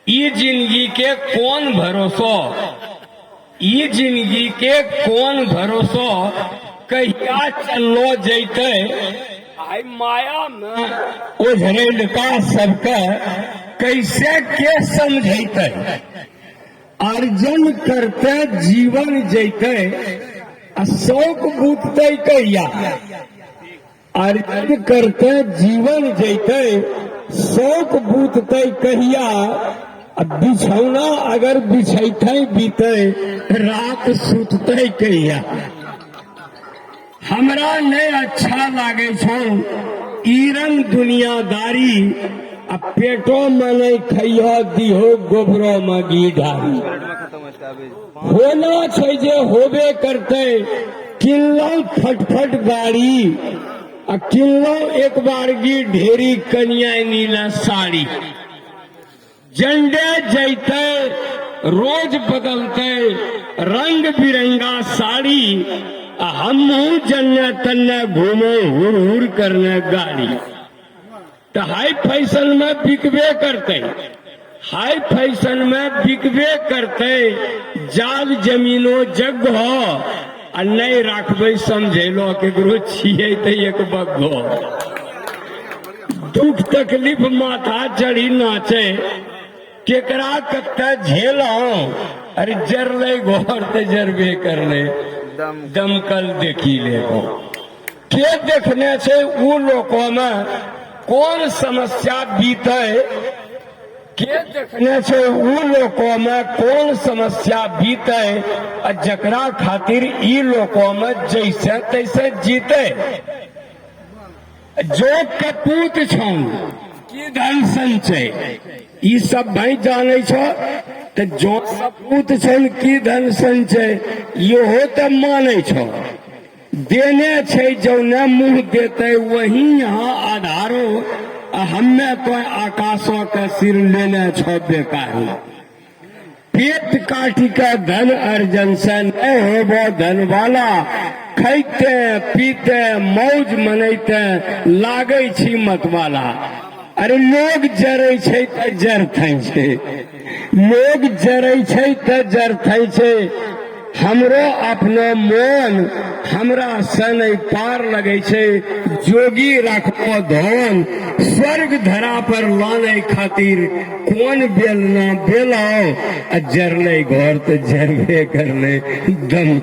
ई जिंदगी के कौन भरोसो, ई जिंदगी के कौन भरोसो कहिया चलो जैते आई माया में ओझरेल का सबके कैसे के समझते अर्जन करते जीवन जैते शौक बूतते कहिया अर्जन करते जीवन जैते शौक बूतते कहिया बिछौना अगर बिछैते बीते रात सुतते कहिया। हमरा नहीं अच्छा लागे छो ईरन दुनियादारी पेटो में नहीं खइयो दिहो गोबरो में घी ढारी होना छै जे होबे करते किल्लो फटफट गाड़ी किल्लो एक बारगी ढेरी कनिया नीला साड़ी झंडे जैते रोज बदलते रंग बिरंगा साड़ी हमू जन्ने तन्ने घूमो हुर हुर करने गाड़ी तो हाई फैशन में बिकबे करते हाई फैशन में बिकबे करते जाग जमीनो जग हो नहीं राखबे समझेलो केकरो छिए तो एक बग्गो दुख तकलीफ माथा चढ़ी नाचे केकरा कत्ता झेलो अरे जरले घोर ते जरबे करले दमकल देखी ले के देखने से वो लोगों में कौन समस्या बीते के देखने से वो लोगों में कौन समस्या बीते जकरा खातिर ई लोगों में जैसे तैसे जीते जो कपूत छौ की धन संचय ई सब भाई जाने छो तो जो कपूत छन की धन संचय यो तो माने छो देने छे जो न मुंह देते वही यहाँ आधारो हमें तो आकाशों का सिर लेने छो बेकारी पेट काटी का धन अर्जन से नहीं होबो धन वाला खाइते पीते मौज मनैते लागे छी मत वाला अरे लोग जरे छे त जरथे छे लोग जरे छे त जरथे छे हमरो अपनो मन हमरा सन पार लगे छे जोगी रखो धन स्वर्ग धरा पर लाने खातिर कौन बेलना बेलाओ जरले घर तो जरबे करले दम